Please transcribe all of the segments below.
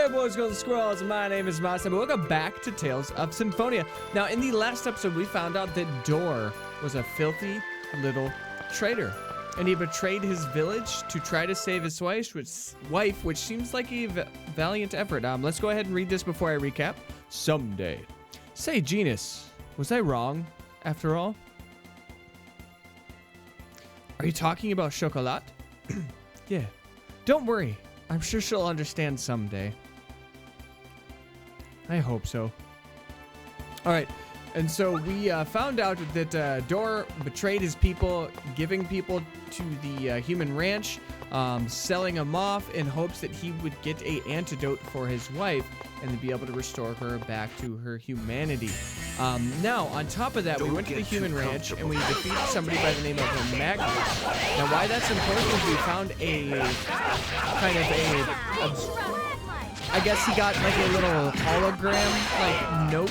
Hey boys, girls, and squirrels, my name is Modstab. Welcome back to Tales of Symphonia. Now, in the last episode, we found out that Dor was a filthy little traitor. And he betrayed his village to try to save his wife, which seems like a valiant effort. Let's go ahead and read this before I recap. Someday. Say, Genus, was I wrong, after all? Are you talking about Chocolat? Yeah. Don't worry. I'm sure she'll understand someday. I hope so. All right. And so we found out that Dor betrayed his people, giving people to the human ranch, selling them off in hopes that he would get an antidote for his wife and then be able to restore her back to her humanity. Now, on top of that, we went to the human ranch and we defeated somebody by the name of Magnus. Now, why that's important is we found a kind of I guess he got like a little hologram like note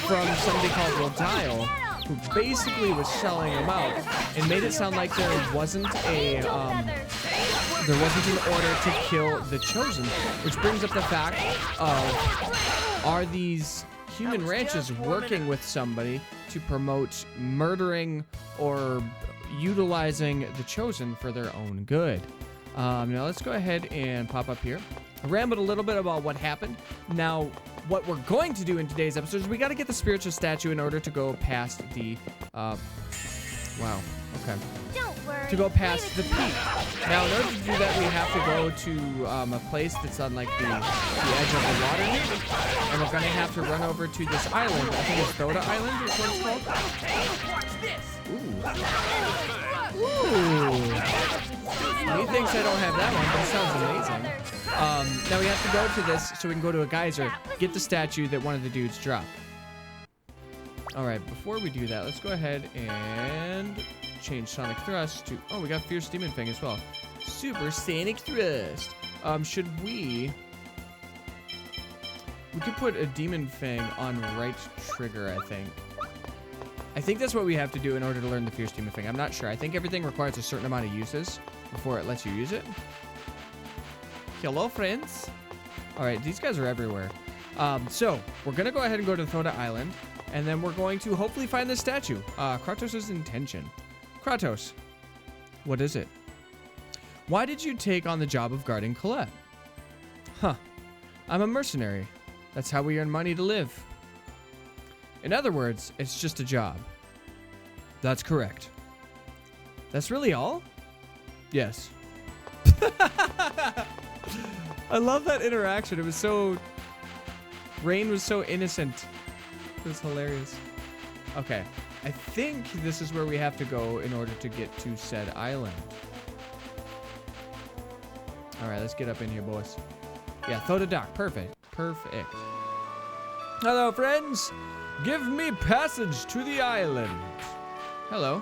from somebody called Rodile, who basically was selling him out and made it sound like there wasn't an order to kill the Chosen, which brings up the fact of, are these human ranches working with somebody to promote murdering or utilizing the Chosen for their own good? Now let's go ahead and pop up here. I rambled a little bit about what happened. Now, what we're going to do in today's episode is we got to get the spiritual statue in order to go past the, wow, okay. Don't worry. To go past the peak. Now, in order to do that, we have to go to a place that's on like the edge of the water, and we're gonna have to run over to this island. I think it's Thoda Island is what it's called. Ooh. He thinks I don't have that one, but it sounds amazing. Now we have to go to this so we can go to a geyser, get the statue that one of the dudes dropped. Alright, before we do that, let's go ahead and change Sonic Thrust to... Oh, we got Fierce Demon Fang as well. Super Sonic Thrust. Should we... We could put a Demon Fang on right trigger, I think. I think that's what we have to do in order to learn the Fierce Demon Fang. I'm not sure. I think everything requires a certain amount of uses before it lets you use it. Hello, friends. All right, these guys are everywhere. So we're going to go ahead and go to Thoda Island, and then we're going to hopefully find this statue. Kratos' intention. Kratos, what is it? Why did you take on the job of guarding Colette? Huh. I'm a mercenary. That's how we earn money to live. In other words, it's just a job. That's correct. That's really all? Yes. I love that interaction. It was so... Rain was so innocent. It was hilarious. Okay. I think this is where we have to go in order to get to said island. Alright, let's get up in here, boys. Yeah, Thoda Dock. Perfect. Perfect. Hello, friends. Give me passage to the island. Hello.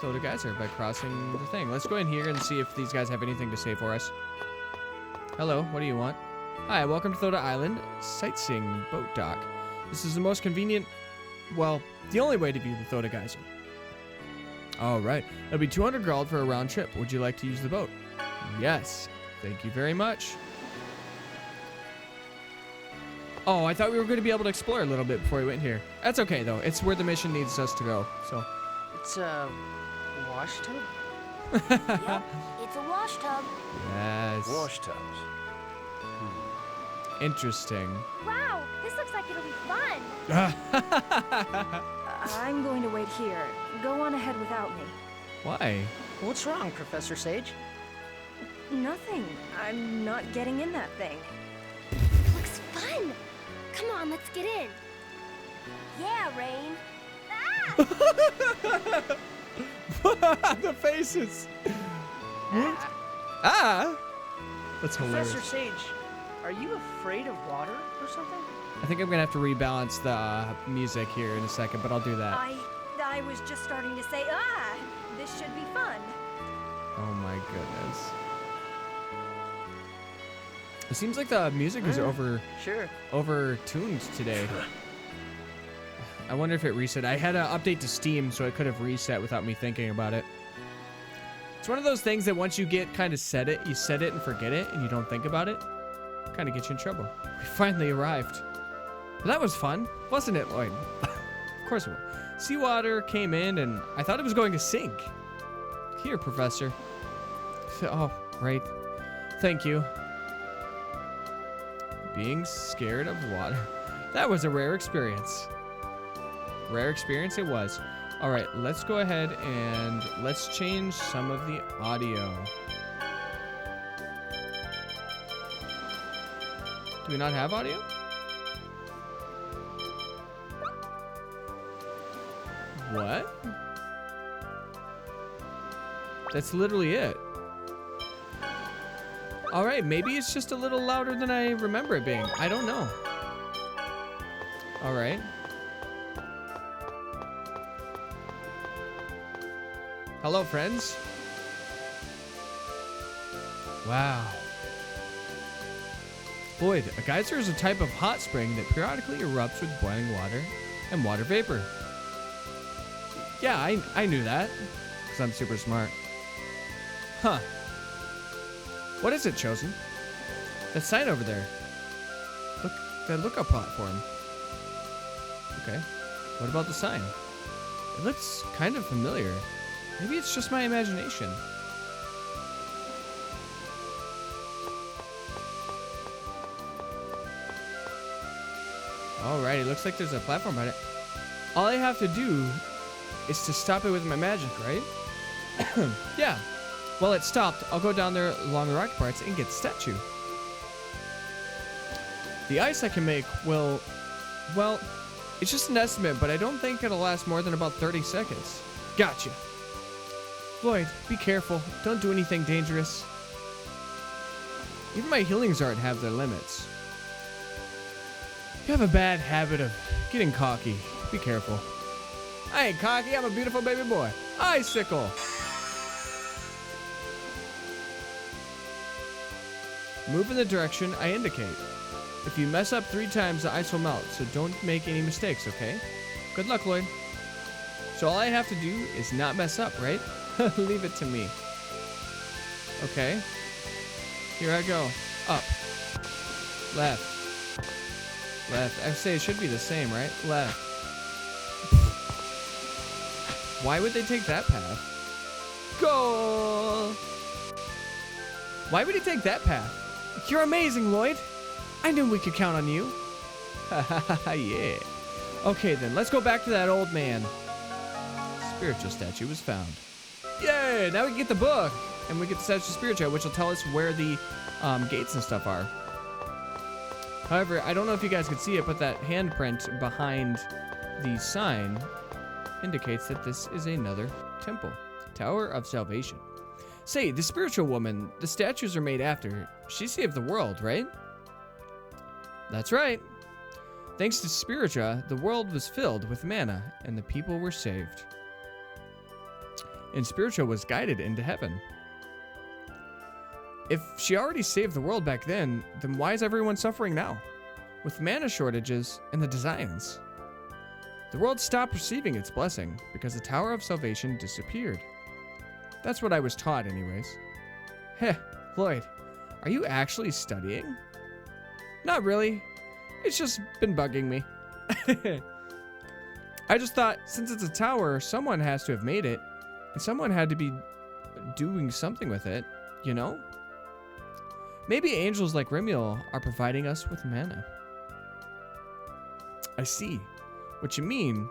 Thoda Geyser by crossing the thing. Let's go in here and see if these guys have anything to say for us. Hello, what do you want? Hi, welcome to Thoda Island, sightseeing boat dock. This is the most convenient, well, the only way to view the Thoda Geyser. All right, it'll be 200 gold for a round trip. Would you like to use the boat? Yes, thank you very much. Oh, I thought we were going to be able to explore a little bit before we went here. That's okay, though. It's where the mission needs us to go, so. It's a wash tub? Yep, it's a wash tub. Yes. Wash tubs. Interesting. Wow, this looks like it'll be fun. I'm going to wait here. Go on ahead without me. Why? What's wrong, Professor Sage? Nothing. I'm not getting in that thing. Looks fun. Come on, let's get in. Yeah, Rain. Ah! The faces. What? Ah! That's hilarious. Professor Sage, are you afraid of water or something? I think I'm gonna have to rebalance the music here in a second, but I'll do that. I was just starting to say, this should be fun. Oh my goodness. It seems like the music is over-tuned today. I wonder if it reset. I had an update to Steam, so it could have reset without me thinking about it. It's one of those things that once you get kind of set it, you set it and forget it, and you don't think about it. Kind of gets you in trouble. We finally arrived. Well, that was fun, wasn't it, Lloyd? Of course it was. Seawater came in, and I thought it was going to sink. Here, Professor. Oh, right. Thank you. Being scared of water. That was a rare experience. Rare experience it was. All right, let's go ahead and let's change some of the audio. Do we not have audio? What? That's literally it. All right, maybe it's just a little louder than I remember it being. I don't know. All right. Hello, friends. Wow. Lloyd, a geyser is a type of hot spring that periodically erupts with boiling water and water vapor. Yeah, I knew that, because I'm super smart. Huh. What is it, Chosen? That sign over there. Look, that lookup platform. Okay. What about the sign? It looks kind of familiar. Maybe it's just my imagination. Alright, it looks like there's a platform on it. All I have to do is to stop it with my magic, right? Yeah. Well, it stopped. I'll go down there along the rocky parts and get the statue. The ice I can make will... Well, it's just an estimate, but I don't think it'll last more than about 30 seconds. Gotcha. Lloyd, be careful. Don't do anything dangerous. Even my healings art have their limits. You have a bad habit of getting cocky. Be careful. I ain't cocky, I'm a beautiful baby boy. Icicle! Move in the direction I indicate. If you mess up 3 times, the ice will melt, so don't make any mistakes, okay? Good luck, Lloyd. So all I have to do is not mess up, right? Leave it to me. Okay. Here I go. Up. Left. Left. I say it should be the same, right? Left. Why would they take that path? Goal! Why would he take that path? You're amazing, Lloyd. I knew we could count on you. Yeah. Okay, then. Let's go back to that old man. Spiritual statue was found. Yay! Now we can get the book. And we get the statue of Spiritual, which will tell us where the gates and stuff are. However, I don't know if you guys can see it, but that handprint behind the sign indicates that this is another temple. Tower of Salvation. Say, the spiritual woman, the statues are made after. She saved the world, right? That's right. Thanks to Spiritua, the world was filled with manna, and the people were saved. And Spiritua was guided into heaven. If she already saved the world back then why is everyone suffering now? With mana shortages and the designs. The world stopped receiving its blessing because the Tower of Salvation disappeared. That's what I was taught anyways. Heh, Lloyd, are you actually studying? Not really. It's just been bugging me. I just thought, since it's a tower, someone has to have made it, and someone had to be doing something with it, you know? Maybe angels like Rimuel are providing us with mana. I see. What you mean,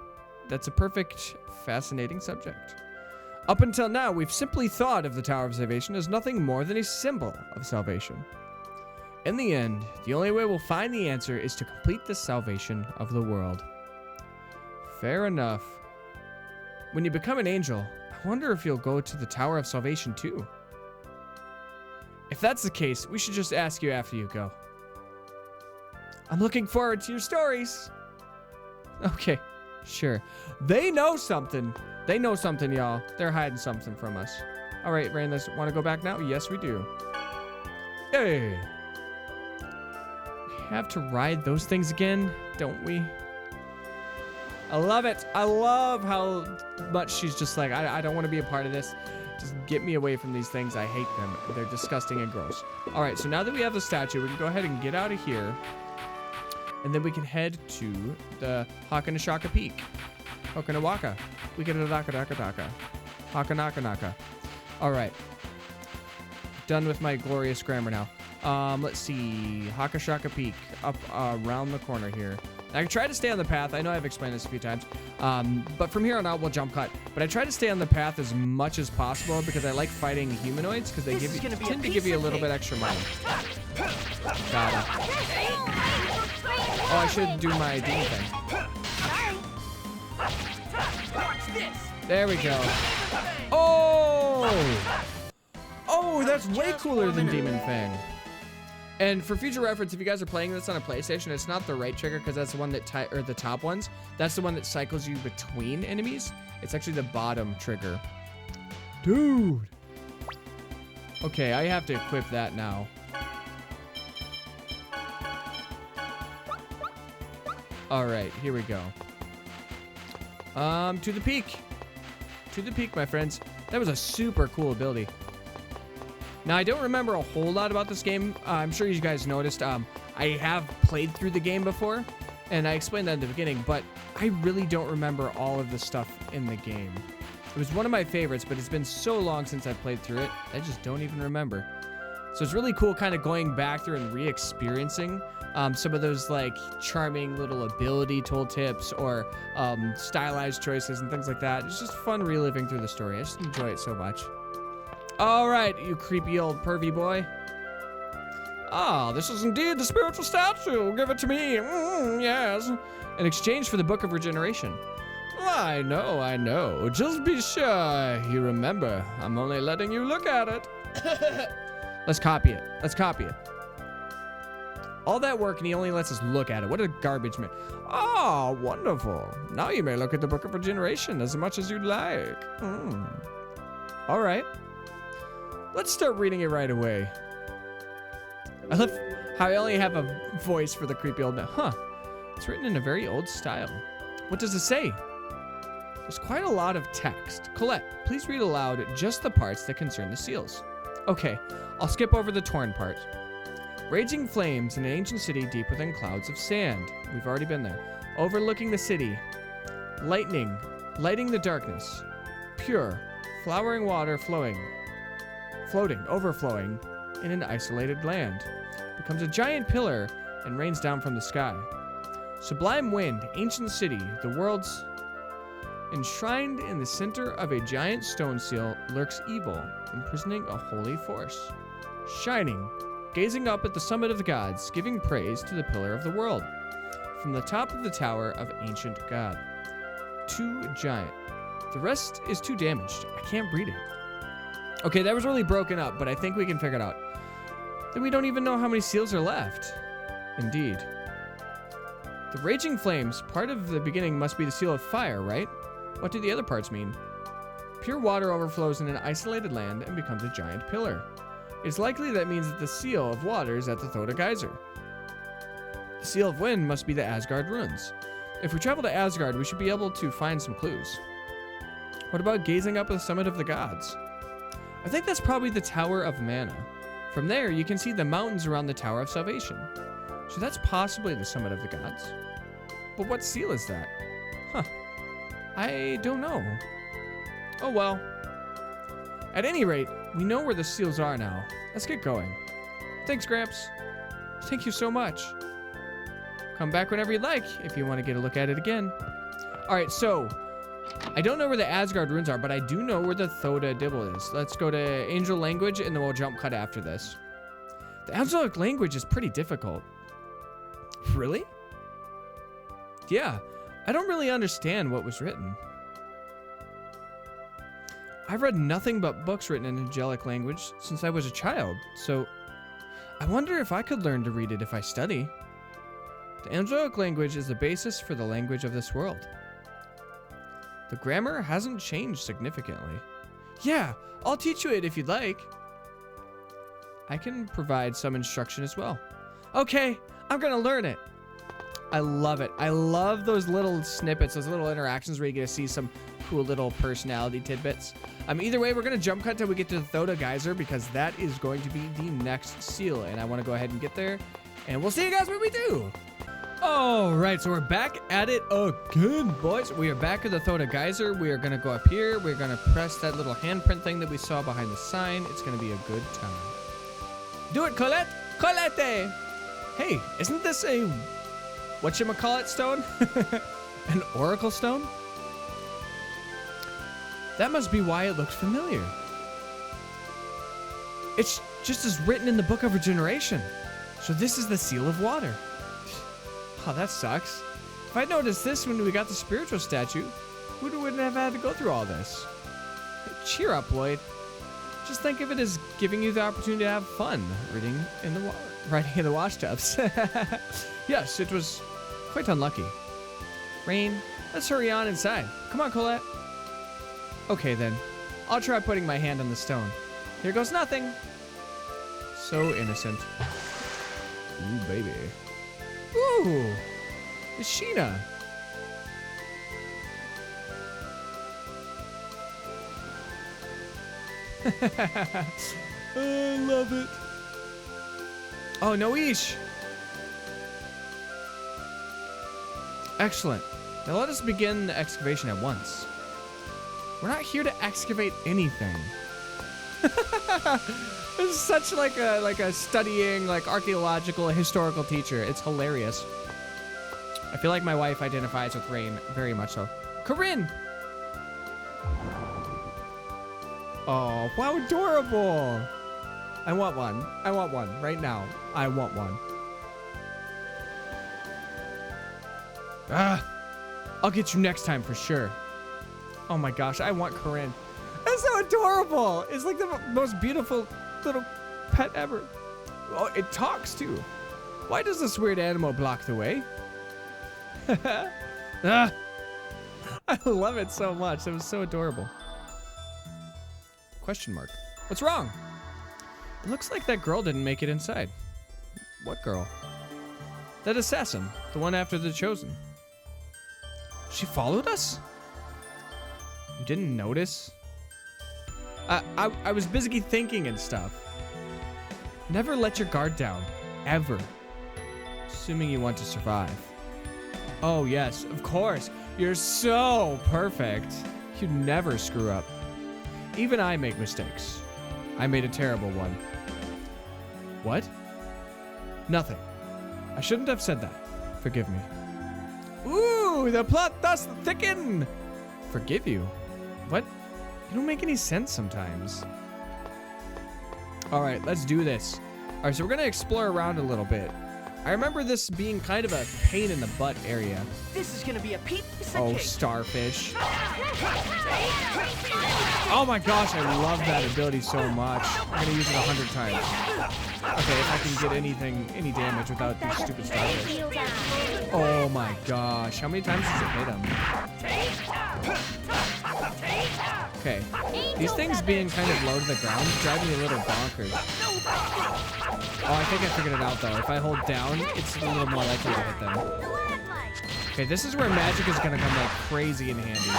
that's a perfect, fascinating subject. Up until now, we've simply thought of the Tower of Salvation as nothing more than a symbol of salvation. In the end, the only way we'll find the answer is to complete the salvation of the world. Fair enough. When you become an angel, I wonder if you'll go to the Tower of Salvation too. If that's the case, we should just ask you after you go. I'm looking forward to your stories. Okay, sure. They know something. They know something, y'all. They're hiding something from us. All right, Rain, let's want to go back now? Yes, we do. Hey. We have to ride those things again, don't we? I love it. I love how much she's just like, I don't want to be a part of this. Just get me away from these things. I hate them. They're disgusting and gross. All right, so now that we have the statue, we can go ahead and get out of here. And then we can head to the Hakanashaka Peak. Hokanawaka. We get a Daka. Hakanaka. All right. Done with my glorious grammar now. Let's see. Hakashaka Peak up around the corner here. I can try to stay on the path. I know I've explained this a few times. But from here on out, we'll jump cut. But I try to stay on the path as much as possible because I like fighting humanoids because they tend to give you a little bit extra money. Got it. Oh, I should do my demon thing. There we go. Oh! Oh, that's way cooler than Demon Fang. And for future reference, if you guys are playing this on a PlayStation, it's not the right trigger because that's the one that or the top ones. That's the one that cycles you between enemies. It's actually the bottom trigger. Dude. Okay, I have to equip that now. All right, here we go. To the peak. To the peak, my friends. That was a super cool ability. Now, I don't remember a whole lot about this game. I'm sure you guys noticed. I have played through the game before, and I explained that in the beginning, but I really don't remember all of the stuff in the game. It was one of my favorites, but it's been so long since I played through it, I just don't even remember. So it's really cool kind of going back through and re-experiencing some of those like charming little ability tooltips or stylized choices and things like that. It's just fun reliving through the story. I just enjoy it so much. All right, you creepy old pervy boy. Ah, this is indeed the spiritual statue. Give it to me. Yes. In exchange for the Book of Regeneration. I know. Just be sure you remember. I'm only letting you look at it. Let's copy it. All that work and he only lets us look at it. What a garbage man. Oh, wonderful. Now you may look at the Book of Regeneration as much as you'd like. All right. Let's start reading it right away. I love how I only have a voice for the creepy old man. Huh. It's written in a very old style. What does it say? There's quite a lot of text. Colette, please read aloud just the parts that concern the seals. Okay, I'll skip over the torn part. Raging flames in an ancient city deep within clouds of sand. We've already been there. Overlooking the city. Lightning, lighting the darkness. Pure, flowering water overflowing in an isolated land. Becomes a giant pillar and rains down from the sky. Sublime wind, ancient city, the world's enshrined in the center of a giant stone seal lurks evil, imprisoning a holy force. Shining, gazing up at the summit of the gods, giving praise to the pillar of the world. From the top of the tower of ancient god. Too giant. The rest is too damaged. I can't read it. Okay, that was really broken up, but I think we can figure it out. Then we don't even know how many seals are left. Indeed. The raging flames, part of the beginning must be the seal of fire, right? What do the other parts mean? Pure water overflows in an isolated land and becomes a giant pillar. It's likely that means that the seal of water is at the Thoda Geyser. The seal of wind must be the Asgard ruins. If we travel to Asgard, we should be able to find some clues. What about gazing up at the summit of the gods? I think that's probably the Tower of Mana. From there, you can see the mountains around the Tower of Salvation. So that's possibly the summit of the gods. But what seal is that? Huh. I don't know. Oh well. At any rate, we know where the seals are now. Let's get going. Thanks, Gramps. Thank you so much. Come back whenever you'd like if you want to get a look at it again. All right, so I don't know where the Asgard runes are, but I do know where the Thoda Dibble is. Let's go to Angel Language, and then we'll jump cut after this. The Angelic Language is pretty difficult. Really? Yeah, I don't really understand what was written. I've read nothing but books written in Angelic Language since I was a child, so I wonder if I could learn to read it if I study. The Angelic Language is the basis for the language of this world. The grammar hasn't changed significantly. Yeah, I'll teach you it if you'd like. I can provide some instruction as well. Okay, I'm gonna learn it. I love it. I love those little snippets, those little interactions where you get to see some cool little personality tidbits. Either way, we're going to jump cut till we get to the Thoda Geyser because that is going to be the next seal. And I want to go ahead and get there. And we'll see you guys when we do. All right, so we're back at it again, boys. We are back at the Thoda Geyser. We are going to go up here. We're going to press that little handprint thing that we saw behind the sign. It's going to be a good time. Do it, Colette. Colette. Hey, isn't this a whatchamacallit stone? An oracle stone? That must be why it looked familiar. It's just as written in the Book of Regeneration. So this is the Seal of Water. Oh, that sucks. If I'd noticed this when we got the spiritual statue, we wouldn't have had to go through all this. Cheer up, Lloyd. Just think of it as giving you the opportunity to have fun riding in the wash tubs. Yes, it was quite unlucky. Rain, let's hurry on inside. Come on, Colette. Okay, then. I'll try putting my hand on the stone. Here goes nothing. So innocent. Ooh, baby. Ooh, it's Sheena. I love it. Oh, Noish. Excellent. Now let us begin the excavation at once. We're not here to excavate anything. This is such like a studying archaeological historical teacher. It's hilarious. I feel like my wife identifies with Rain very much so. Corinne. Oh, how adorable. I want one. I want one right now. I want one. I'll get you next time for sure. Oh my gosh, I want Corinne. That's so adorable. It's like the most beautiful little pet ever. Oh, it talks too. Why does this weird animal block the way? I love it so much. It was so adorable. Question mark. What's wrong? It looks like that girl didn't make it inside. What girl? That assassin, the one after the Chosen. She followed us? You didn't notice? I was busy thinking and stuff. Never let your guard down. Ever. Assuming you want to survive. Oh, yes, of course. You're so perfect. You never screw up. Even I make mistakes. I made a terrible one. What? Nothing. I shouldn't have said that. Forgive me. Ooh, the plot does thicken. Forgive you? What? You don't make any sense sometimes. All right, let's do this. All right, so we're gonna explore around a little bit. I remember this being kind of a pain in the butt area. This is gonna be a piece of Oh, cake. starfish. Oh my gosh, I love that ability so much. I'm gonna use it 100 times. Okay, if I can get any damage without these stupid starfish. Oh my gosh, how many times does it hit him? Okay, these things being kind of low to the ground drive me a little bonkers. Oh, I think I figured it out though. If I hold down, it's a little more likely to hit them. Okay, this is where magic is gonna come like crazy in handy.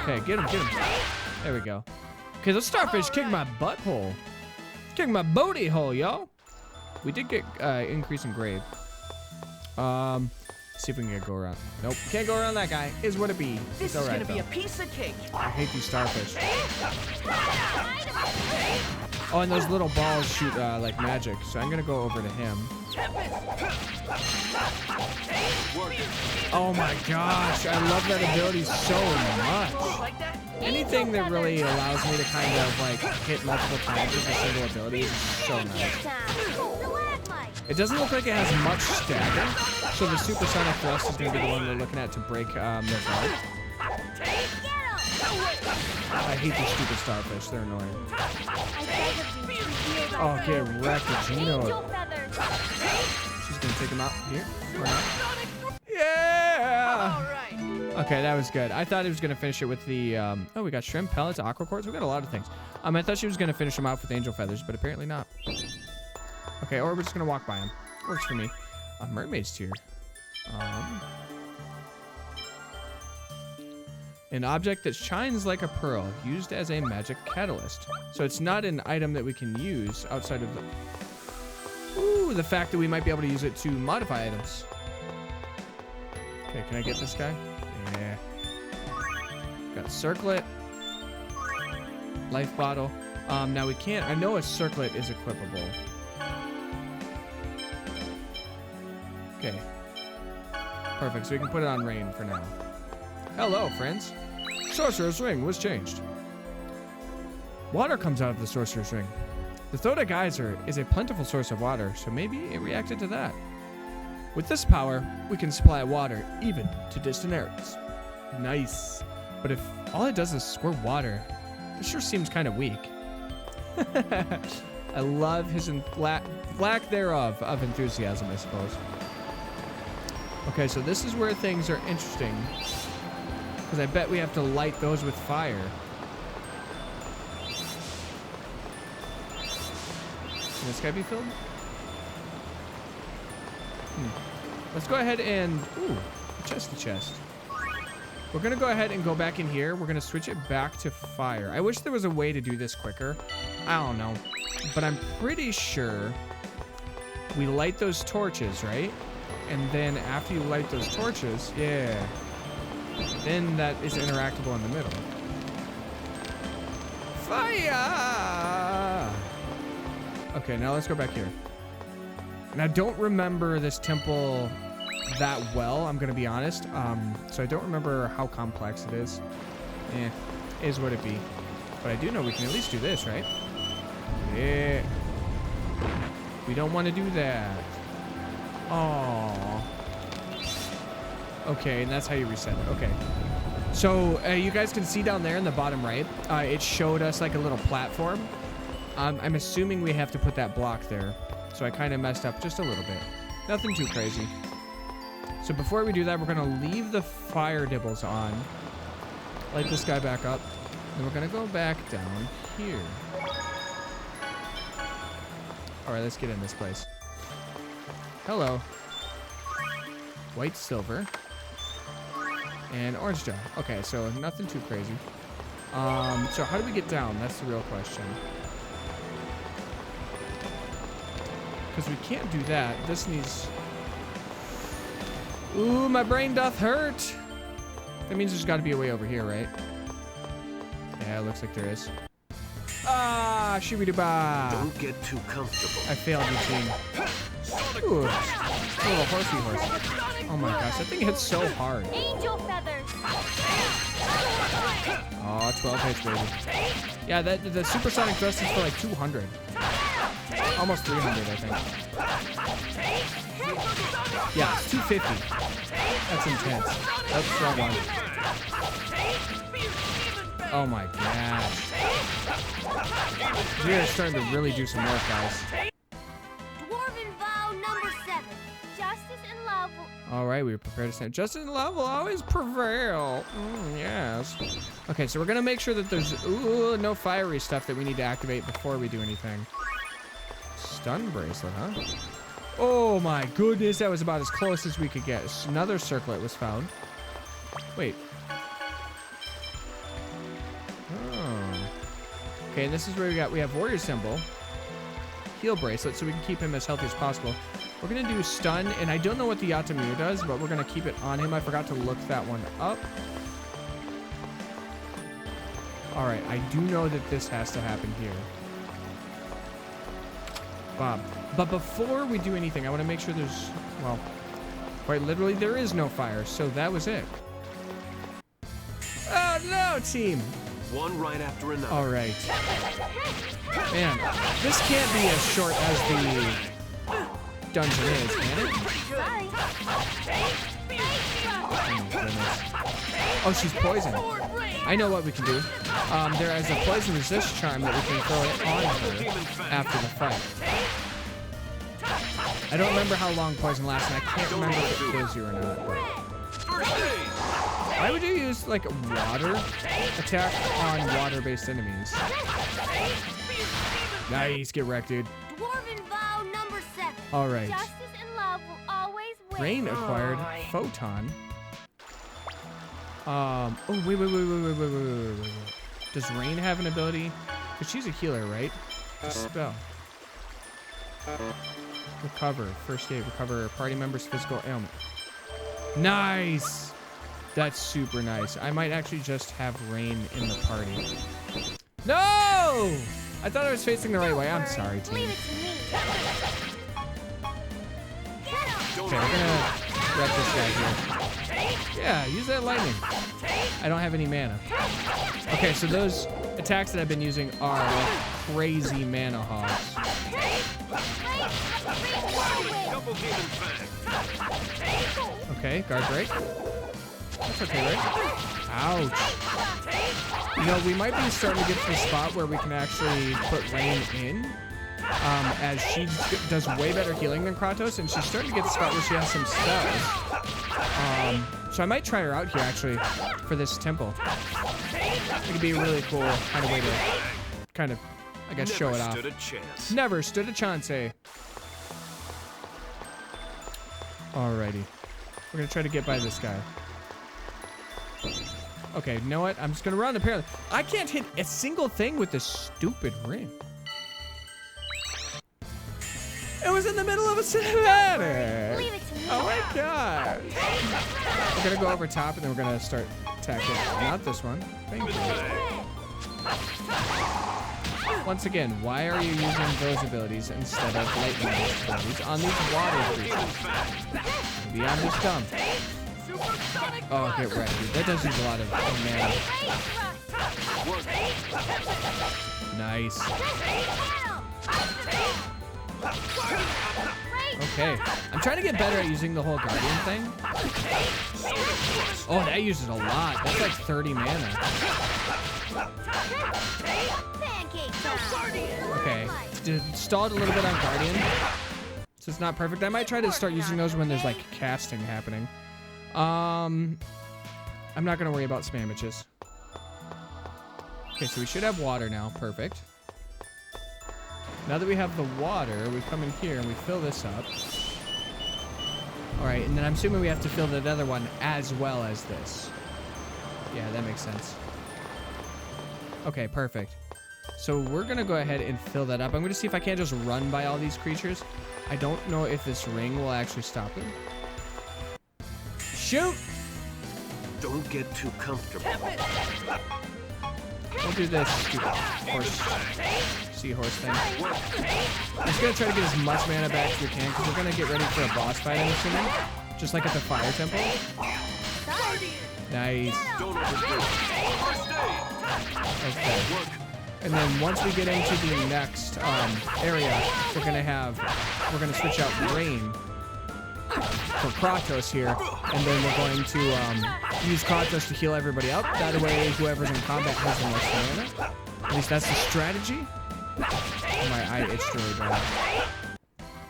Okay, get him, get him. There we go. Okay, those starfish kick my butthole. Kick my booty hole, y'all. We did get increase in grade. See if we can go around. Nope, can't go around that guy. Is what it be. This it's is alright gonna be though. a piece of cake. I hate these starfish. Oh, and those little balls shoot like magic, so I'm gonna go over to him. Oh my gosh, I love that ability so much. Like that? Anything that really allows me to kind of like hit multiple times with a single ability is so nice. It doesn't look like it has much stagger, so the supersonic thrust is gonna be the one we're looking at to break the guard. I hate these stupid starfish, they're annoying. Oh, get wrecked, Gino. She's gonna take him out here. Or not. Yeah! All right. Okay, that was good. I thought he was gonna finish it with the oh, we got shrimp pellets, aqua quartz. We got a lot of things. I thought she was gonna finish him out with angel feathers, but apparently not. Okay, or we're just gonna walk by him. Works for me. A mermaid's tear. An object that shines like a pearl, used as a magic catalyst. So it's not an item that we can use outside of the... Ooh, the fact that we might be able to use it to modify items. Okay, can I get this guy? Yeah. Got a circlet. Life bottle. Now we can't... I know a circlet is equipable. Okay. Perfect, so we can put it on rain for now. Hello, friends. Sorcerer's Ring was changed. Water comes out of the Sorcerer's Ring. The Thoda Geyser is a plentiful source of water, so maybe it reacted to that. With this power, we can supply water even to distant areas. Nice. But if all it does is squirt water, it sure seems kind of weak. I love his lack thereof of enthusiasm, I suppose. Okay, so this is where things are interesting. Because I bet we have to light those with fire. Can this guy be filled? Let's go ahead and... Ooh, a chest. We're going to go ahead and go back in here. We're going to switch it back to fire. I wish there was a way to do this quicker. I don't know. But I'm pretty sure we light those torches, right? And then after you light those torches, yeah, then that is interactable in the middle. Fire! Okay, now let's go back here. And I don't remember this temple that well, I'm gonna be honest. So I don't remember how complex it is. Is what it be. But I do know we can at least do this, right? Yeah. We don't want to do that. Oh. Okay, and that's how you reset it. Okay. So you guys can see down there in the bottom right, it showed us like a little platform. I'm assuming we have to put that block there. So I kind of messed up just a little bit. Nothing too crazy. So before we do that, we're going to leave the fire dibbles on. Light this guy back up. Then we're going to go back down here. All right, let's get in this place. Hello. White, silver, and orange gel. Okay, so nothing too crazy. So how do we get down? That's the real question. Because we can't do that. This needs... Ooh, my brain doth hurt. That means there's got to be a way over here, right? Yeah, it looks like there is. Ah, shibidi-ba. Don't get too comfortable. I failed you, team. Ooh, a little horsey horse. Oh my gosh, that thing hits so hard. Angel feathers. Oh, 12 hits, baby. Yeah, the supersonic thrust is for like 200. Almost 300, I think. Yeah, it's 250. That's intense. That's a strong one. Oh my gosh. We are starting to really do some work, guys. Dwarven vow number 7. Justice and love will... All right, we were prepared to stand. Justice and love will always prevail. Yes. Okay, so we're gonna make sure that there's no fiery stuff that we need to activate before we do anything. Stun bracelet, huh? Oh my goodness, that was about as close as we could get. Another circlet was found. Wait. Oh. Okay, and this is where we have warrior symbol, heal bracelet, so we can keep him as healthy as possible. We're gonna do stun, and I don't know what the Yatamu does, but we're gonna keep it on him. I forgot to look that one up. All right, I do know that this has to happen here. Bob. But before we do anything, I want to make sure there's, well, quite literally, there is no fire. So that was it. Oh, no, team. One right after another. All right. Man, this can't be as short as the dungeon is, can it? Sorry. Oh, goodness. Oh, she's poisoned. I know what we can do. There is a poison resist charm that we can throw it on her after the fight. I don't remember how long poison lasts, and I can't remember if it kills you or not. Why would you use, like, water attack on water-based enemies? Nice, get wrecked, dude. Dwarven vow number 7. All right. Justice and love will always win. Rain acquired photon. Oh, wait. Does Rain have an ability? Because she's a healer, right? Spell. Recover. First aid. Recover party members' physical ailment. Nice! That's super nice. I might actually just have Rain in the party. No! I thought I was facing the right way. I'm sorry, team. Leave it to me. Okay, we're gonna wreck this guy here. Yeah, use that lightning. I don't have any mana. Okay, so those attacks that I've been using are like crazy mana hogs. Double demon fang. Okay, guard break. That's okay, right? Ouch. You know, we might be starting to get to the spot where we can actually put Rain in. As she does way better healing than Kratos, and she's starting to get to the spot where she has some spells. So I might try her out here, actually, for this temple. It could be a really cool kind of way to kind of, I guess, show it off. Never stood a chance. Never stood a chance, eh? Alrighty. We're gonna try to get by this guy. Okay, you know what? I'm just gonna run the parallel. I can't hit a single thing with this stupid ring. It was in the middle of a cinematic. Leave it to me. Oh my god. We're gonna go over top and then we're gonna start attacking. Not this one. Thank you. Once again, why are you using those abilities instead of lightning abilities on these water creatures? Maybe I'm just dumb. Oh, get ready. That does use a lot of mana. Nice. Okay. I'm trying to get better at using the whole guardian thing. Oh, that uses a lot. That's like 30 mana. Okay. Stalled a little bit on guardian. So it's not perfect. I might try to start using those when there's like casting happening. I'm not gonna worry about spamages. Okay, so we should have water now. Perfect. Now that we have the water, we come in here and we fill this up. All right, and then I'm assuming we have to fill that other one as well as this. Yeah, that makes sense. Okay, perfect. So we're gonna go ahead and fill that up. I'm gonna see if I can't just run by all these creatures. I don't know if this ring will actually stop them. Shoot! Don't get too comfortable. Don't do this stupid horse, seahorse thing. I'm just gonna try to get as much mana back as we can because we're gonna get ready for a boss fight, I'm assuming. Just like at the fire temple. Nice. Okay. And then once we get into the next area, we're gonna switch out Rain for Kratos here, and then we're going to use Kratos to heal everybody up. That way, whoever's in combat has the most mana. At least that's the strategy. Oh, my eye itched really bad.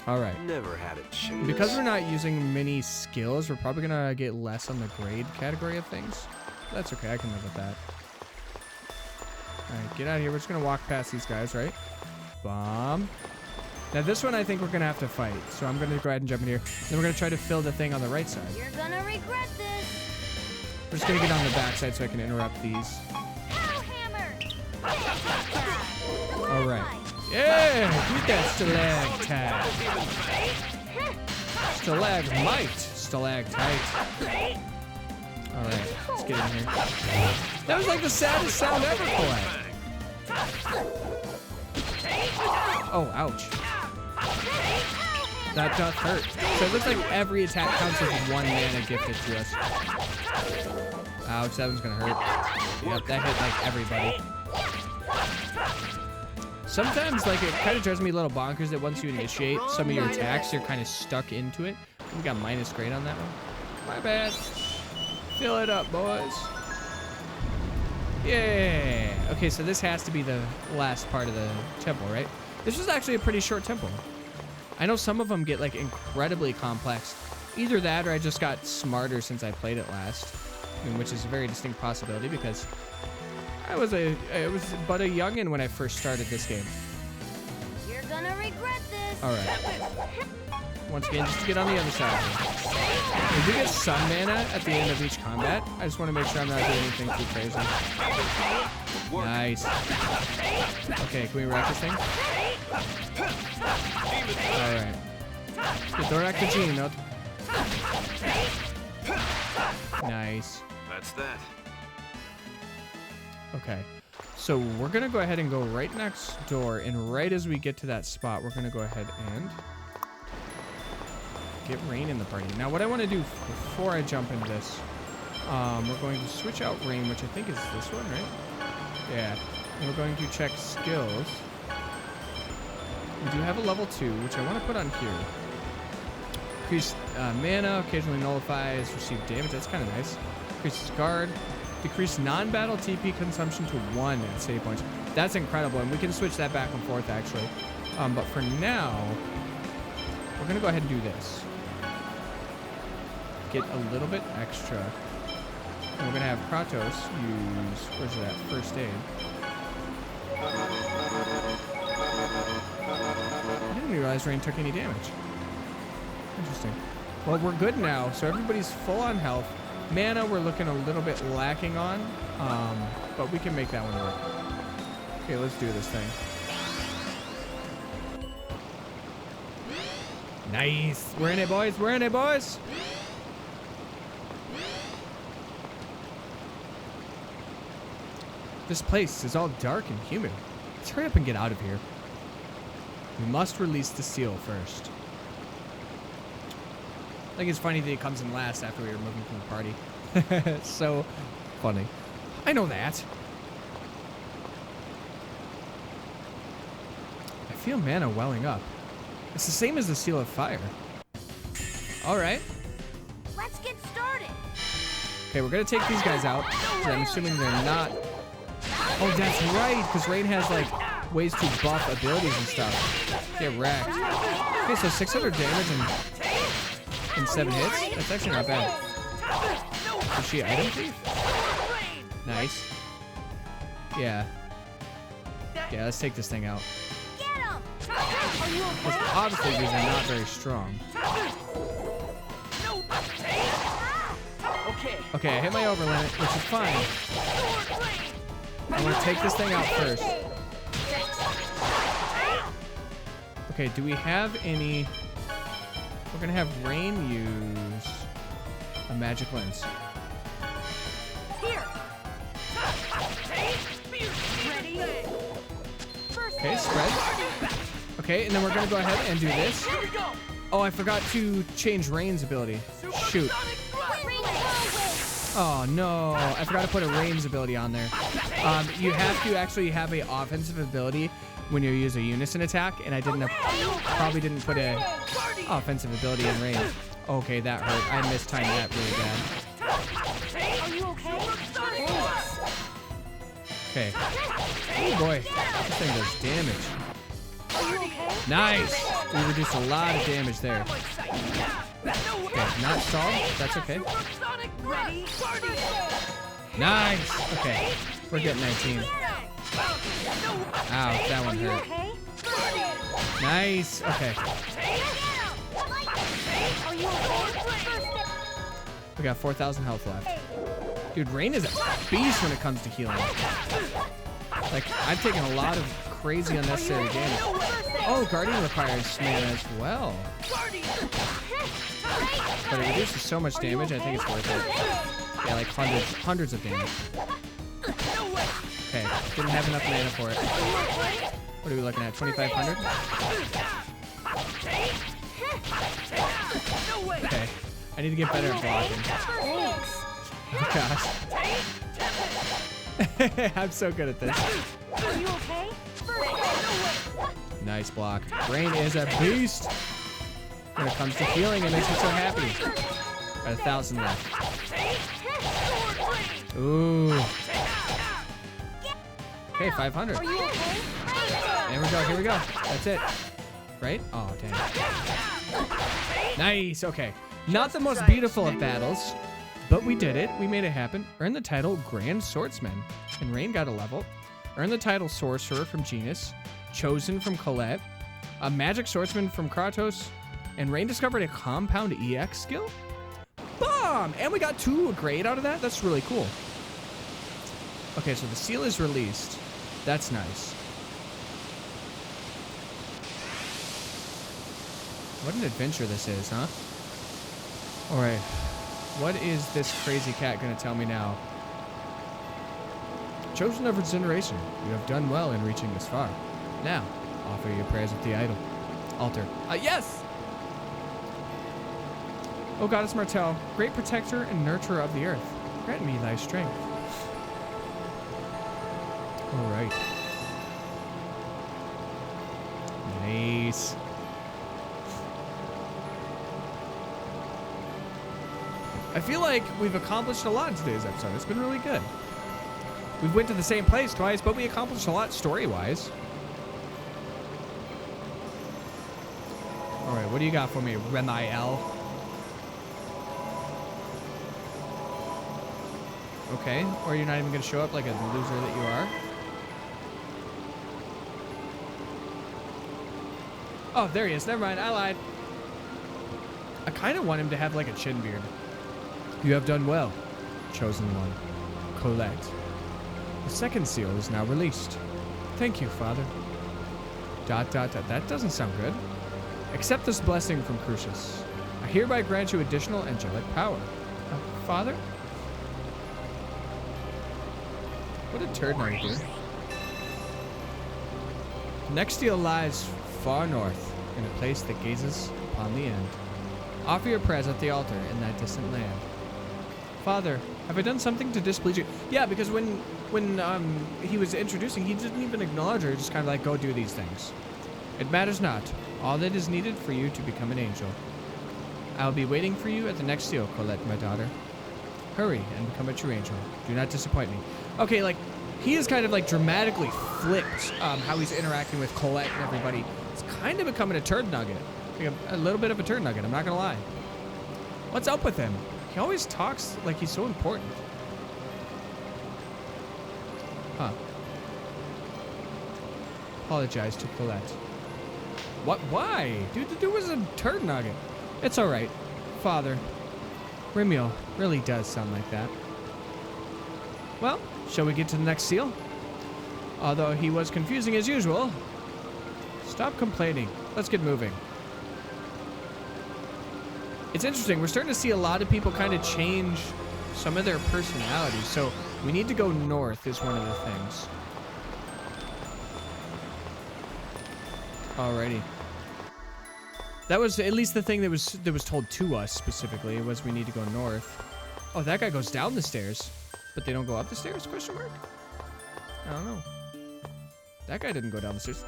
All right. Never had it changed. Because we're not using many skills, we're probably gonna get less on the grade category of things. That's okay. I can live with that. All right, get out of here. We're just gonna walk past these guys, right? Bomb. Now this one I think we're gonna have to fight, so I'm gonna go ahead and jump in here. Then we're gonna try to fill the thing on the right side. You're gonna regret this. We're just gonna get on the back side so I can interrupt these. All right. Yeah, get that stalactite. Stalagmite. Stalactite. All right, let's get in here. That was like the saddest sound ever, Colette. Oh, ouch. That does hurt. So it looks like every attack counts as 1 mana gifted to us. Ouch, that one's gonna hurt. Yep, that hit like everybody. Sometimes, like, it kind of drives me a little bonkers that once you initiate some of your attacks, you're kind of stuck into it. We got minus grade on that one. My bad. Fill it up, boys. Yeah. Okay, so this has to be the last part of the temple, right? This was actually a pretty short temple. I know some of them get, like, incredibly complex. Either that or I just got smarter since I played it last. I mean, which is a very distinct possibility because I was but a youngin' when I first started this game. You're gonna regret this. All right. Once again, just to get on the other side. We do get some mana at the end of each combat. I just want to make sure I'm not doing anything too crazy. Nice. Okay, can we wreck this thing? All right. Get Thorak the Genie note. Nice. That's that. Okay. So we're going to go ahead and go right next door. And right as we get to that spot, we're going to go ahead and get Rain in the party. Now, what I want to do before I jump into this, we're going to switch out Rain, which I think is this one, right? Yeah. And we're going to check skills. We do have a level 2, which I want to put on here. Increase mana, occasionally nullifies, receive damage. That's kind of nice. Increases guard. Decrease non-battle TP consumption to 1 at save points. That's incredible, and we can switch that back and forth, actually. But for now, we're going to go ahead and do this. Get a little bit extra. And we're going to have Kratos use, where's that, first aid. I didn't realize Rain took any damage. Interesting. Well, we're good now, so everybody's full on health. Mana, we're looking a little bit lacking on, but we can make that one work. Okay, let's do this thing. Nice. We're in it, boys. We're in it, boys. This place is all dark and humid. Let's hurry up and get out of here. We must release the seal first. I think it's funny that it comes in last after we were moving from the party. It's so funny. I know that. I feel mana welling up. It's the same as the Seal of Fire. All right. Let's get started. Okay, we're going to take these guys out. I'm assuming they're not... Oh, that's right, because Rain has, like, ways to buff abilities and stuff. Get wrecked. Okay, so 600 damage in 7 hits? That's actually not bad. Is she item thief? Nice. Yeah. Yeah, let's take this thing out. Get him. Because obviously these are not very strong. Okay, I hit my over limit, which is fine. I'm gonna take this thing out first. Okay, do we have any... We're gonna have Rain use a magic lens. Okay, spread. Okay, and then we're gonna go ahead and do this. Oh, I forgot to change Rain's ability. Shoot. Oh no, I forgot to put a Rain's ability on there. You have to actually have a offensive ability when you use a unison attack, and I probably didn't put a offensive ability in Rain. Okay, that hurt. I mistimed that really bad. Are you okay? Okay. Oh boy, this thing does damage. Are you okay? Nice. We reduced a lot of damage there. Okay, not stalled. That's okay. Nice. Okay, we're getting 19. Ow, that one hurt. Nice. Okay. We got 4,000 health left. Dude, Rain is a beast when it comes to healing. Like, I've taken a lot of crazy unnecessary damage. Oh, Guardian requires mana as well. But it reduces so much damage, I think it's worth it. Yeah, like hundreds of damage. Okay, didn't have enough mana for it. What are we looking at, 2,500? Okay, I need to get better at blocking. Oh gosh. I'm so good at this. Are you okay? Nice block. Rain is a beast. When it comes to healing, it makes me so happy. Got 1,000 left. Ooh. Okay, 500. Are you okay? There we go. Here we go. That's it. Right? Oh, dang. Nice. Okay. Not the most beautiful of battles, but we did it. We made it happen. Earned the title Grand Swordsman. And Rain got a level. Earned the title Sorcerer from Genus. Chosen from Colette. A magic swordsman from Kratos. And Rain discovered a compound EX skill? Bomb! And we got 2 a grade out of that? That's really cool. Okay, so the seal is released. That's nice. What an adventure this is, huh? Alright. What is this crazy cat gonna tell me now? Chosen of regeneration, you have done well in reaching this far. Now, offer your prayers at the altar. Yes! O Goddess Martel, great protector and nurturer of the earth, grant me thy strength. Alright. Nice. I feel like we've accomplished a lot in today's episode. It's been really good. We went to the same place twice, but we accomplished a lot story-wise. All right, what do you got for me, Remiel? Okay, or you're not even gonna show up like a loser that you are. Oh, there he is. Never mind, I lied. I kind of want him to have like a chin beard. You have done well, chosen one. Colette. The second seal is now released. Thank you, Father. ... That doesn't sound good. Accept this blessing from Crucius. I hereby grant you additional angelic power. Father? What a turd nugget, dude. The next seal lies far north, in a place that gazes upon the end. Offer your prayers at the altar in that distant land. Father, have I done something to displease you? Yeah, because when he was introducing, he didn't even acknowledge her. Just kind of like, go do these things. It matters not. All that is needed for you to become an angel. I will be waiting for you at the next seal, Colette, my daughter. Hurry and become a true angel. Do not disappoint me. Okay, like, he is kind of like dramatically flipped how he's interacting with Colette and everybody. It's kind of becoming a turd nugget. Like a little bit of a turd nugget, I'm not gonna lie. What's up with him? He always talks like he's so important. Huh. Apologize to Colette. What? Why? Dude, the dude was a turd nugget. It's alright. Father, Remiel really does sound like that. Well, shall we get to the next seal? Although he was confusing as usual. Stop complaining. Let's get moving. It's interesting. We're starting to see a lot of people kind of change some of their personalities. So we need to go north is one of the things. Alrighty. That was at least the thing that was told to us specifically, was we need to go north. Oh, that guy goes down the stairs, but they don't go up the stairs? Question mark? I don't know. That guy didn't go down the stairs.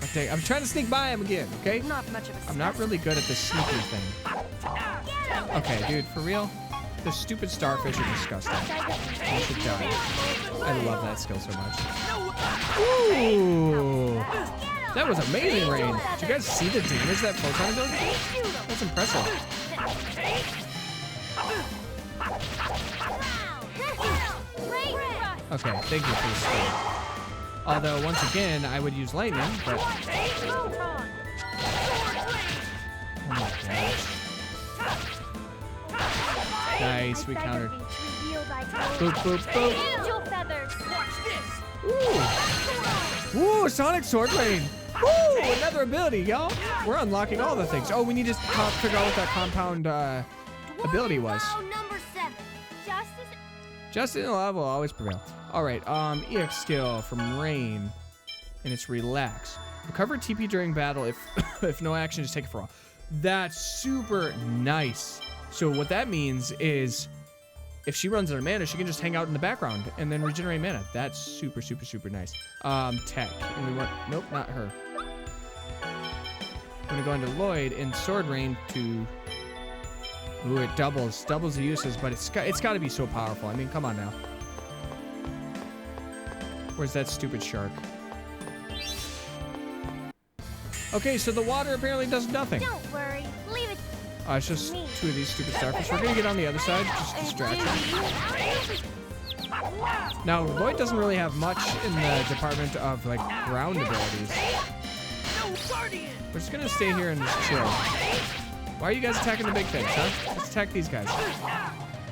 Okay, I'm trying to sneak by him again, okay? Not much of a I'm not really good at this sneaking thing. Okay, dude, for real? The stupid starfish are disgusting. You should die. I love that skill so much. Ooh! That was amazing, Rain. Did you guys see the damage that photon does? That's impressive. Okay, thank you for the skill. Although, once again, I would use lightning, but... Oh my gosh. Nice, we countered. Boop, boop, boop. Ooh! Ooh, Sonic Sword Rain! Ooh, another ability, y'all! We're unlocking all the things. Oh, we need to figure out what that compound ability was. Justice in the lava will always prevail. Alright, EX skill from Rain. And it's Relax. Recover TP during battle if no action is taken for all. That's super nice. So what that means is if she runs out of mana, she can just hang out in the background and then regenerate mana. That's super, super, super nice. Tech. And we want, nope, not her. I'm gonna go into Lloyd and Sword Rain to... Ooh, it doubles the uses, but it's got to be so powerful. I mean, come on now. Where's that stupid shark? Okay, so the water apparently does nothing. Don't worry, leave it. It's just two of these stupid starfish. We're gonna get on the other side, just distraction. Now, Lloyd doesn't really have much in the department of like ground abilities. We're just gonna stay here and just chill. Why are you guys attacking the big things, huh? Let's attack these guys.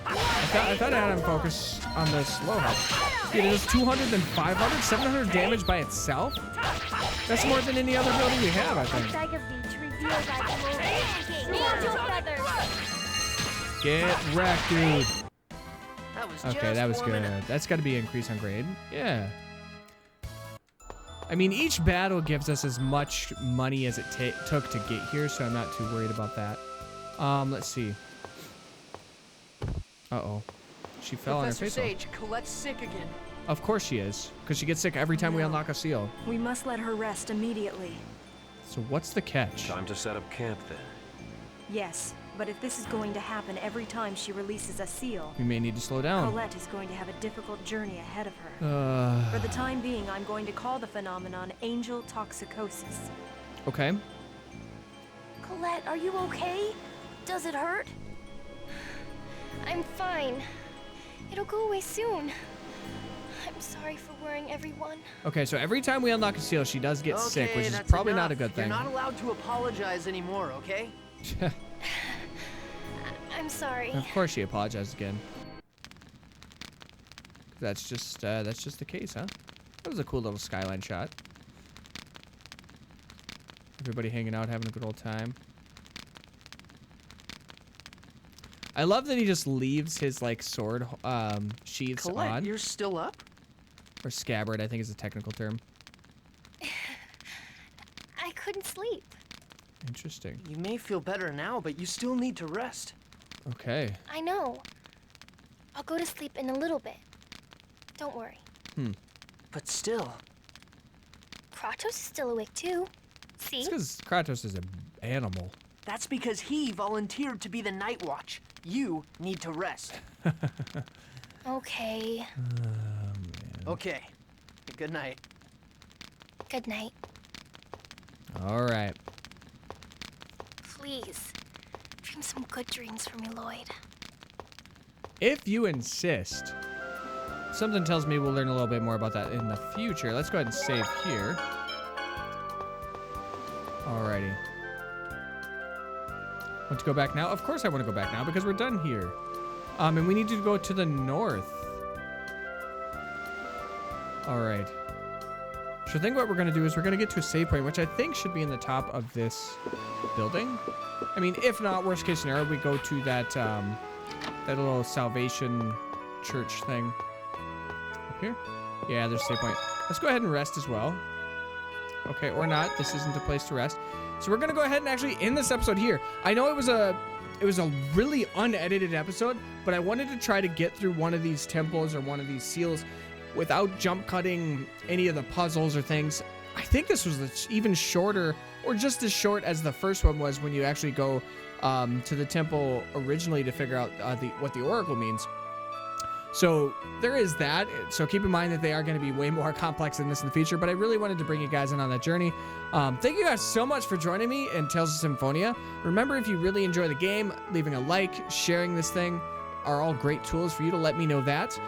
I thought I had him focus on the slow health. Dude, it does 200 and 500, 700 damage by itself? That's more than any other building we have, I think. Get wrecked, dude. Okay, that was good. That's got to be an increase on grade. Yeah. I mean, each battle gives us as much money as it took to get here, so I'm not too worried about that. Let's see. Uh-oh. She fell on her face. Professor Sage, Colette's sick again. Of course she is, because she gets sick every time we unlock a seal. We must let her rest immediately. So what's the catch? Time to set up camp then. Yes, but if this is going to happen every time she releases a seal, We may need to slow down. Colette is going to have a difficult journey ahead of her. For the time being, I'm going to call the phenomenon angel toxicosis. Okay. Colette, are you okay? Does it hurt? I'm fine. It'll go away soon. I'm sorry for worrying everyone. Okay, so every time we unlock a seal, she does get sick, which is that's probably enough. not a good thing. You're not allowed to apologize anymore, okay? I'm sorry. Of course she apologized again. That's just the case, huh? That was a cool little skyline shot. Everybody hanging out, having a good old time. I love that he just leaves his like sword sheaths Colette, on. you're still up? Or scabbard, I think is a technical term. I couldn't sleep. Interesting. You may feel better now, but you still need to rest. Okay. I know. I'll go to sleep in a little bit. Don't worry. But still. Kratos is still awake too. See? It's because Kratos is an animal. That's because he volunteered to be the Night Watch. You need to rest. Okay. Okay. Good night. Good night. All right. Please, dream some good dreams for me, Lloyd. If you insist. Something tells me we'll learn a little bit more about that in the future. Let's go ahead and save here. Alrighty. Want to go back now? Of course I want to go back now because we're done here. And we need to go to the north. Alright. So I think what we're going to do is we're going to get to a save point, which I think should be in the top of this building. I mean, if not, worst case scenario, we go to that, that little salvation church thing. Up here? Yeah, there's a save point. Let's go ahead and rest as well. Okay, or not. This isn't a place to rest. So we're gonna go ahead and actually end this episode here. I know it was a really unedited episode, but I wanted to try to get through one of these temples or one of these seals without jump cutting any of the puzzles or things. I think this was even shorter, or just as short as the first one was when you actually go to the temple originally to figure out what the oracle means. So there is that. So keep in mind that they are going to be way more complex than this in the future, but I really wanted to bring you guys in on that journey. Thank you guys so much for joining me in Tales of Symphonia. Remember, if you really enjoy the game, leaving a like, sharing this thing are all great tools for you to let me know that.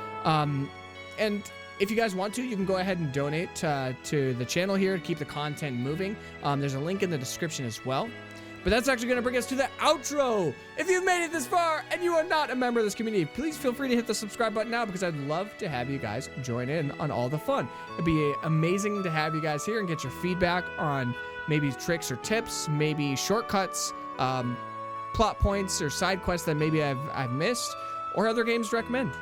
And if you guys want to, you can go ahead and donate to the channel here to keep the content moving. There's a link in the description as well. But that's actually going to bring us to the outro. If you've made it this far and you are not a member of this community, please feel free to hit the subscribe button now because I'd love to have you guys join in on all the fun. It'd be amazing to have you guys here and get your feedback on maybe tricks or tips, maybe shortcuts, plot points or side quests that maybe I've missed, or other games to recommend.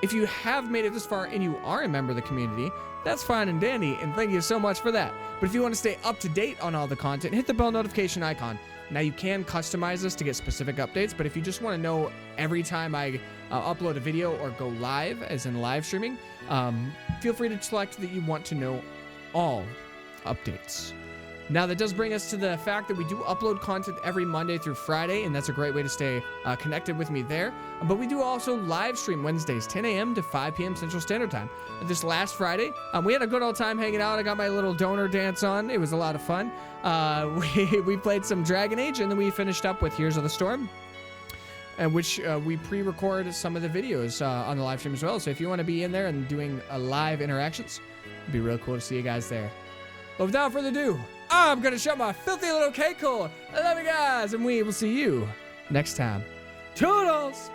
If you have made it this far and you are a member of the community, that's fine and dandy, and thank you so much for that. But if you want to stay up to date on all the content, hit the bell notification icon. Now, you can customize this to get specific updates, but if you just want to know every time I upload a video or go live, as in live streaming, feel free to select that you want to know all updates. Now, that does bring us to the fact that we do upload content every Monday through Friday, and that's a great way to stay connected with me there. But we do also live stream Wednesdays, 10 a.m. to 5 p.m. Central Standard Time. This last Friday, we had a good old time hanging out. I got my little donor dance on. It was a lot of fun. We played some Dragon Age, and then we finished up with Heroes of the Storm, which we pre-record some of the videos on the live stream as well. So if you want to be in there and doing live interactions, it'd be real cool to see you guys there. But without further ado, I'm gonna shut my filthy little cake hole. I love you guys, and we will see you next time. Toodles!